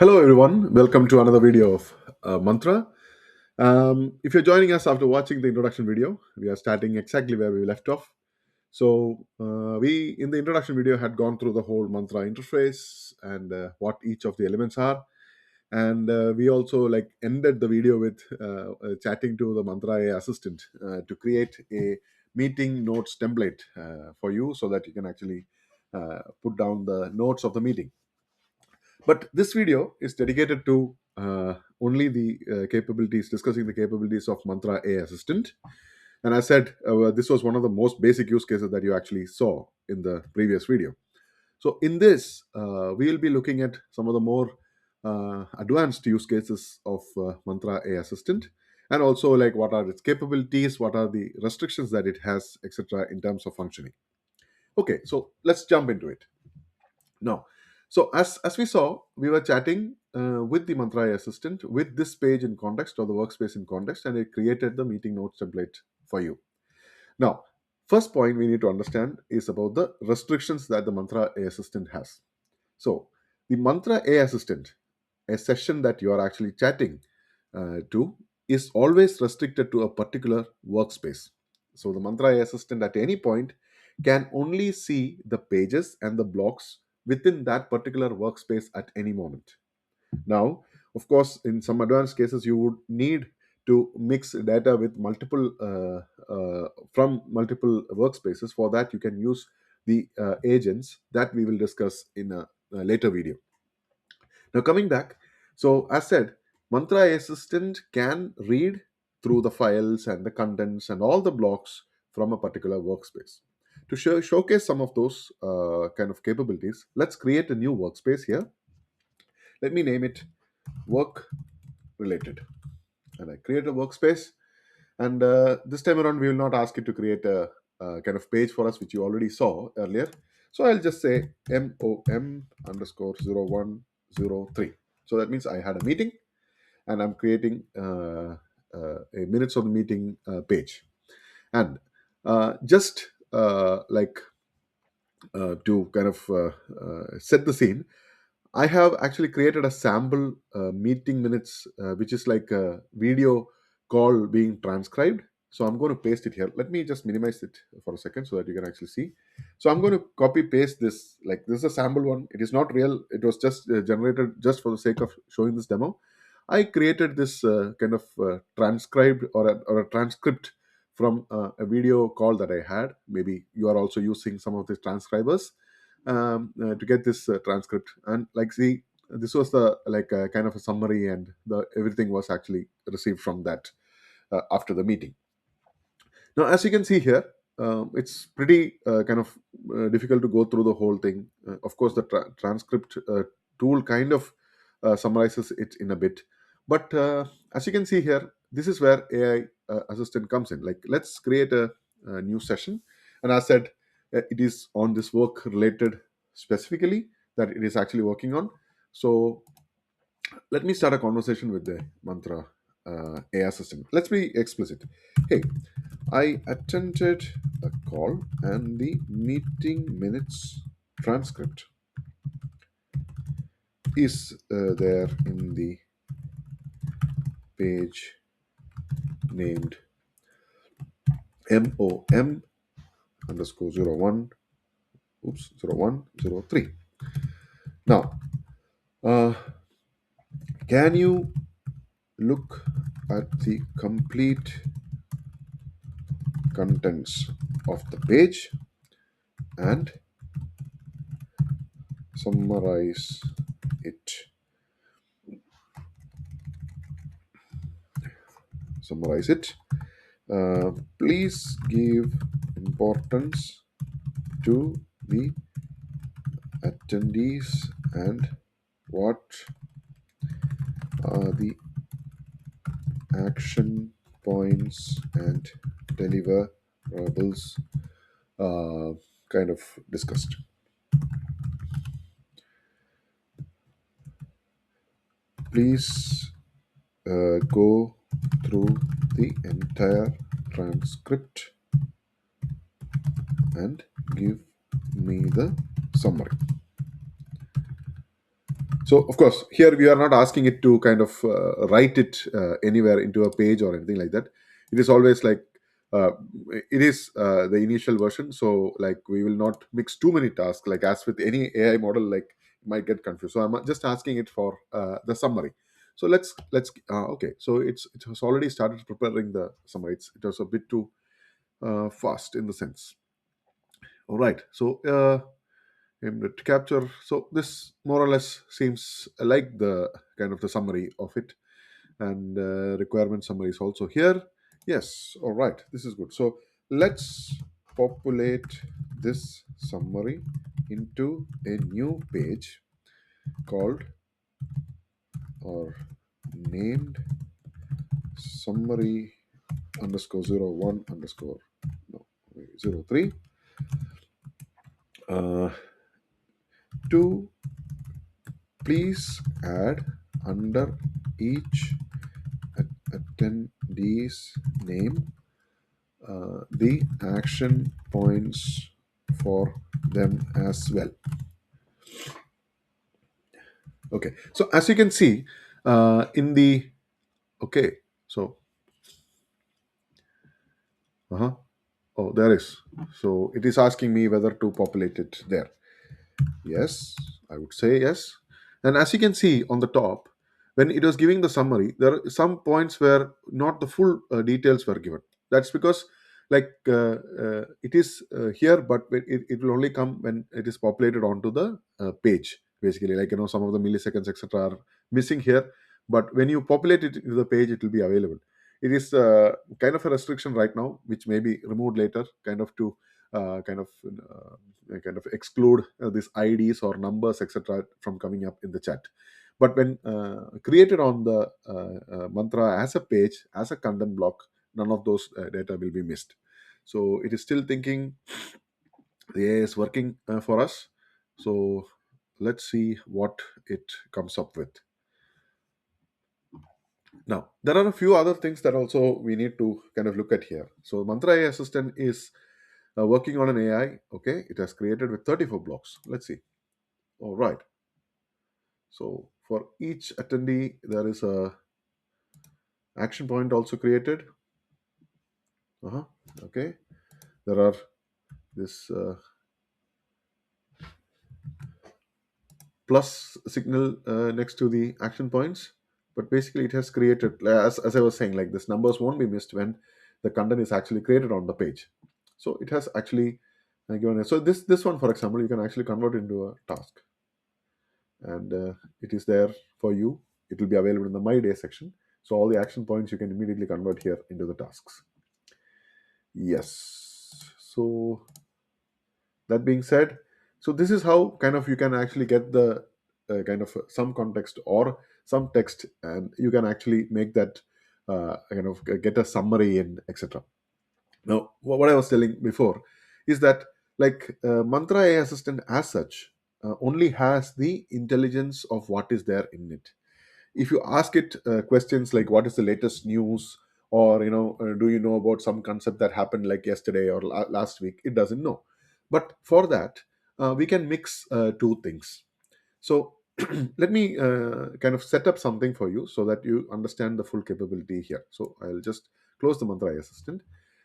Hello, everyone. Welcome to another video of Mantra. If you're joining us after watching the introduction video, we are starting exactly where we left off. So, we in the introduction video had gone through the whole Mantra interface and what each of the elements are, and we also like ended the video with chatting to the Mantra AI Assistant to create a meeting notes template for you, so that you can actually put down the notes of the meeting. But this video is dedicated to only the capabilities, discussing the capabilities of Mantra AI Assistant. And I said this was one of the most basic use cases that you actually saw in the previous video. So in this, we will be looking at some of the more advanced use cases of Mantra AI Assistant, and also like what are its capabilities, what are the restrictions that it has, etc., in terms of functioning. Okay, so let's jump into it. Now, so as we saw, we were chatting with the Mantra AI Assistant with this page in context, or the workspace in context, and it created the meeting notes template for you. Now, first point we need to understand is about the restrictions that the Mantra AI Assistant has. So, the Mantra AI Assistant, a session that you are actually chatting to, is always restricted to a particular workspace. So, the Mantra AI Assistant at any point can only see the pages and the blocks within that particular workspace at any moment. Now, of course, in some advanced cases, you would need to mix data with multiple from multiple workspaces. For that, you can use the agents that we will discuss in a later video. Now, coming back, so as said, Mantra Assistant can read through the files and the contents and all the blocks from a particular workspace. To showcase some of those kind of capabilities, let's create a new workspace here. Let me name it work related. And I create a workspace. And this time around, we will not ask it to create a kind of page for us, which you already saw earlier. So I'll just say MOM underscore 0103. So that means I had a meeting and I'm creating a minutes of the meeting page. And just like to kind of set the scene, I have actually created a sample meeting minutes, which is like a video call being transcribed. So I'm going to paste it here. Let me just minimize it for a second so that you can actually see. So I'm going to copy paste this. Like this is a sample one. It is not real. It was just generated just for the sake of showing this demo. I created this kind of transcribed or a transcript from a video call that I had. Maybe you are also using some of the transcribers to get this transcript. And like, see, this was the like kind of a summary, and the everything was actually received from that after the meeting. Now, as you can see here, it's pretty kind of difficult to go through the whole thing. Of course, the transcript tool kind of summarizes it in a bit. But as you can see here, this is where AI assistant comes in. Like, let's create a new session. And as I said, it is on this work related specifically that it is actually working on. So let me start a conversation with the Mantra AI assistant. Let's be explicit. Hey, I attended a call and the meeting minutes transcript is there in the page named MOM underscore 01, 0103. Now, uh, can you look at the complete contents of the page and summarize it? Summarize it. Please give importance to the attendees and what are the action points and deliverables kind of discussed. Please go through the entire transcript and give me the summary. So of course here we are not asking it to kind of write it anywhere into a page or anything like that. It is always like uh, it is the initial version, so like we will not mix too many tasks, like as with any AI model, like you might get confused. So I'm just asking it for the summary. So let's okay, so it has already started preparing the summary. It was a bit too fast in the sense. All right, so aimed at capture. So this more or less seems like the kind of the summary of it, and requirement summary is also here. Yes, all right, this is good. So let's populate this summary into a new page called or named summary underscore 01 underscore no 03 uh, to please add under each attendee's name the action points for them as well. Okay, so as you can see in the okay, so uh-huh. Oh, there is. So it is asking me whether to populate it there. Yes, I would say yes. And as you can see on the top, when it was giving the summary, there are some points where not the full details were given. That's because, like, it is here, but it will only come when it is populated onto the page. Basically, like some of the milliseconds, etc., are missing here. But when you populate it into the page, it will be available. It is kind of a restriction right now, which may be removed later, kind of to kind of exclude these IDs or numbers, etc., from coming up in the chat. But when created on the mantra as a page, as a content block, none of those data will be missed. So it is still thinking. The AI is working for us. So let's see what it comes up with. Now, there are a few other things that also we need to kind of look at here. So Mantra AI Assistant is working on an AI. Okay, it has created with 34 blocks. Let's see. All right. So for each attendee, there is a action point also created. Uh-huh. Okay. There are this plus signal next to the action points. But basically, it has created, as I was saying, like this numbers won't be missed when the content is actually created on the page. So it has actually given it. So this one, for example, you can actually convert into a task, and it is there for you. It will be available in the My Day section. So all the action points you can immediately convert here into the tasks. Yes. So that being said, so this is how kind of you can actually get the kind of some context or some text, and you can actually make that kind of get a summary and etc. Now, what I was telling before is that like Mantra AI Assistant as such only has the intelligence of what is there in it. If you ask it questions like what is the latest news, or do you know about some concept that happened like yesterday or last week, it doesn't know. But for that we can mix two things. So let me kind of set up something for you so that you understand the full capability here. So I'll just close the Mantra AI Assistant.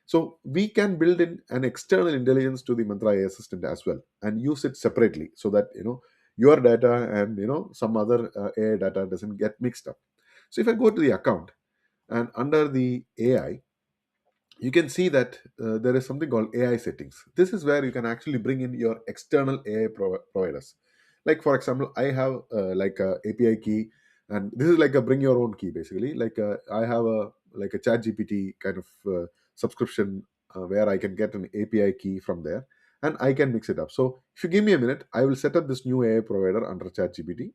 So we can build in an external intelligence to the Mantra AI Assistant as well and use it separately, so that your data and some other AI data doesn't get mixed up. So if I go to the account and under the AI, you can see that there is something called AI settings. This is where you can actually bring in your external AI providers. Like for example, I have like a API key, and this is like a bring your own key basically. Like I have a like a Chat GPT kind of subscription where I can get an API key from there, and I can mix it up. So if you give me a minute, I will set up this new AI provider under Chat GPT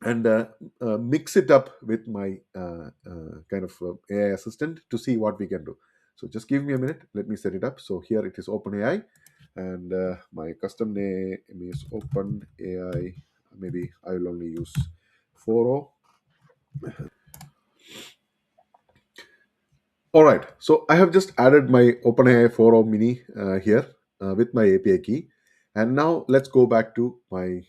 and mix it up with my kind of AI assistant to see what we can do. So just give me a minute. Let me set it up. So here it is OpenAI, and my custom name is OpenAI. Maybe I will only use 4.0. All right. So I have just added my OpenAI 4.0 mini here with my API key, and now let's go back to my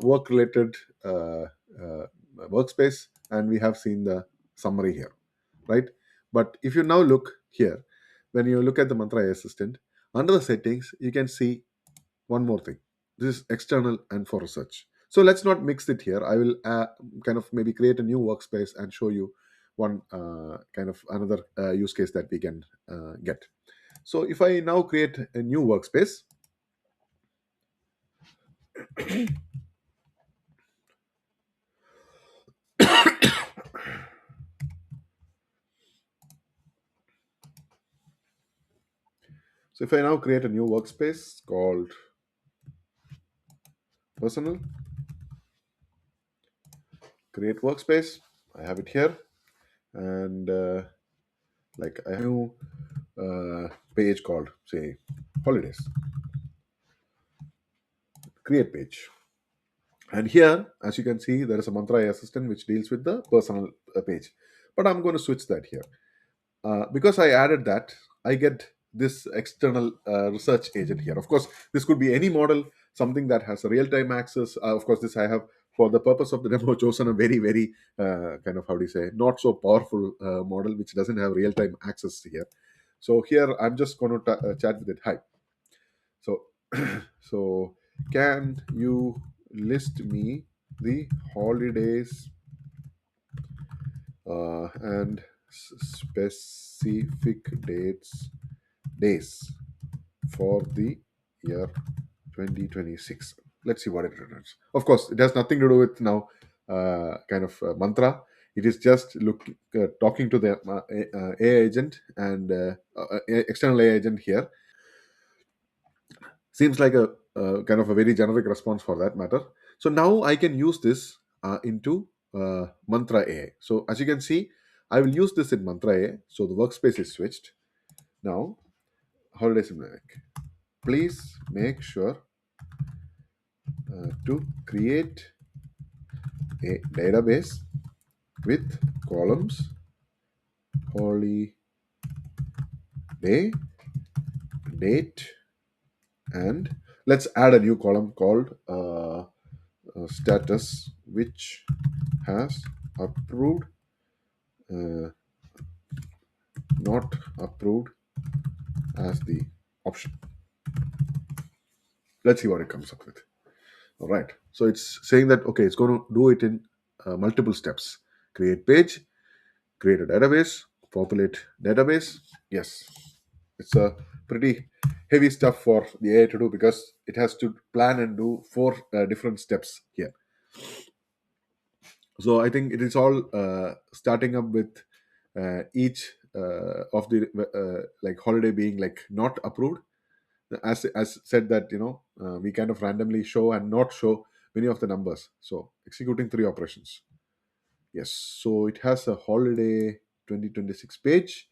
work related uh, uh, workspace, and we have seen the summary here, right? But if you now look here, when you look at the Mantra AI Assistant, under the settings, you can see one more thing. This is external and for research. So let's not mix it here. I will kind of maybe create a new workspace and show you one kind of another use case that we can get. So if I now create a new workspace, so if I now create a new workspace called personal, create workspace, I have it here, and like I have a new page called say holidays, create page. And here, as you can see, there is a Mantra AI Assistant which deals with the personal page. But I'm going to switch that here. Because I added that, I get this external research agent here. Of course, this could be any model, something that has a real-time access. Of course, this I have, for the purpose of the demo, chosen a very, very kind of, how do you say, not so powerful model, which doesn't have real-time access here. So here, I'm just going to chat with it. Hi. So, so can you list me the holidays and specific days for the year 2026? Let's see what it returns. Of course, it has nothing to do with now kind of mantra. It is just talking to the AI agent and external AI agent here. Seems like a kind of a very generic response for that matter. So now I can use this into Mantra AI. So as you can see, I will use this in Mantra AI. So the workspace is switched. Now, holiday simulator. Please make sure to create a database with columns holiday, date, and let's add a new column called status, which has approved, uh, not approved as the option. Let's see what it comes up with. All right. So it's saying that, okay, it's going to do it in multiple steps. Create page, create a database, populate database. Yes, it's a pretty heavy stuff for the AI to do because it has to plan and do four different steps here. So I think it is all starting up with each of the like holiday being like not approved, as said that we kind of randomly show and not show many of the numbers. So executing three operations. Yes, so it has a holiday 2026 page.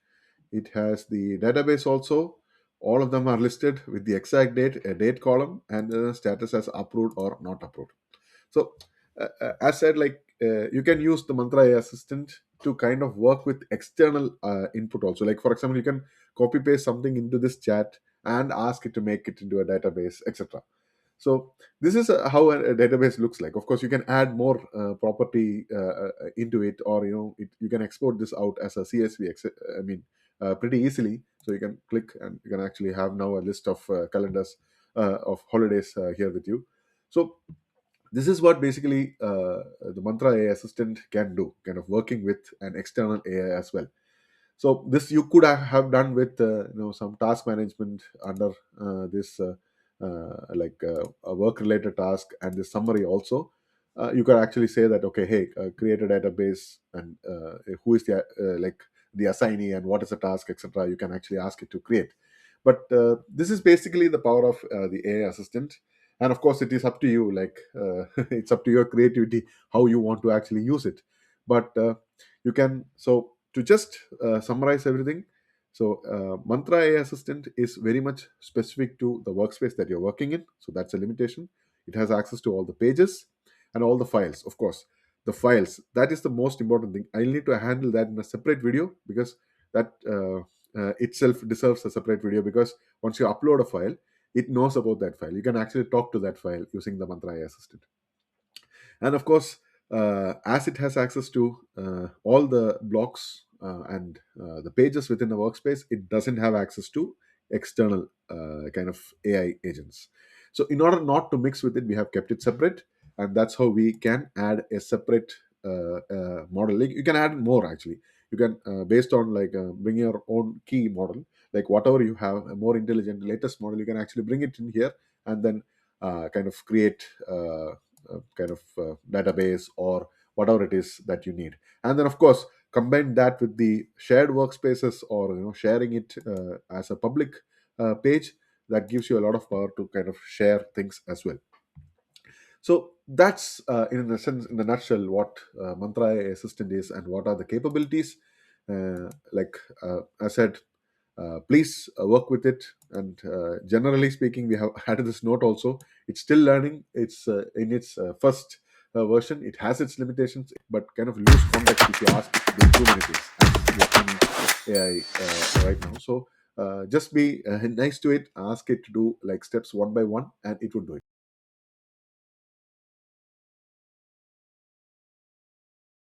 It has the database also. All of them are listed with the exact date, a date column, and the status as approved or not approved. So, as said, like you can use the Mantra AI Assistant to kind of work with external input also. Like for example, you can copy paste something into this chat and ask it to make it into a database, etc. So this is how a database looks like. Of course, you can add more property into it, or you can export this out as a CSV. I mean, pretty easily. So you can click and you can actually have now a list of calendars of holidays here with you. So this is what basically the Mantra AI Assistant can do, kind of working with an external AI as well. So this you could have done with some task management under this like a work related task and the summary also. You could actually say that, okay, hey, create a database, and who is the like the assignee and what is the task, etc. You can actually ask it to create. But this is basically the power of the AI assistant. And of course it is up to you, like it's up to your creativity how you want to actually use it. But you can, so to just summarize everything. So Mantra AI Assistant is very much specific to the workspace that you're working in. So that's a limitation. It has access to all the pages and all the files. Of course, the files, that is the most important thing. I'll need to handle that in a separate video, because that itself deserves a separate video, because once you upload a file, it knows about that file. You can actually talk to that file using the Mantra AI Assistant. And of course, as it has access to all the blocks and the pages within the workspace, it doesn't have access to external kind of AI agents. So in order not to mix with it, we have kept it separate, and that's how we can add a separate model. Like, you can add more actually. You can based on like bring your own key model, like whatever you have a more intelligent latest model, you can actually bring it in here, and then kind of create kind of database or whatever it is that you need. And then of course combine that with the shared workspaces, or sharing it as a public page, that gives you a lot of power to kind of share things as well. So that's in a sense, in a nutshell, what Mantra AI Assistant is and what are the capabilities. Like I said, please work with it. And generally speaking, we have added this note also. It's still learning. It's in its first version. It has its limitations, but kind of lose context if you ask it to do too many things as working AI right now. So just be nice to it. Ask it to do like steps one by one, and it would do it.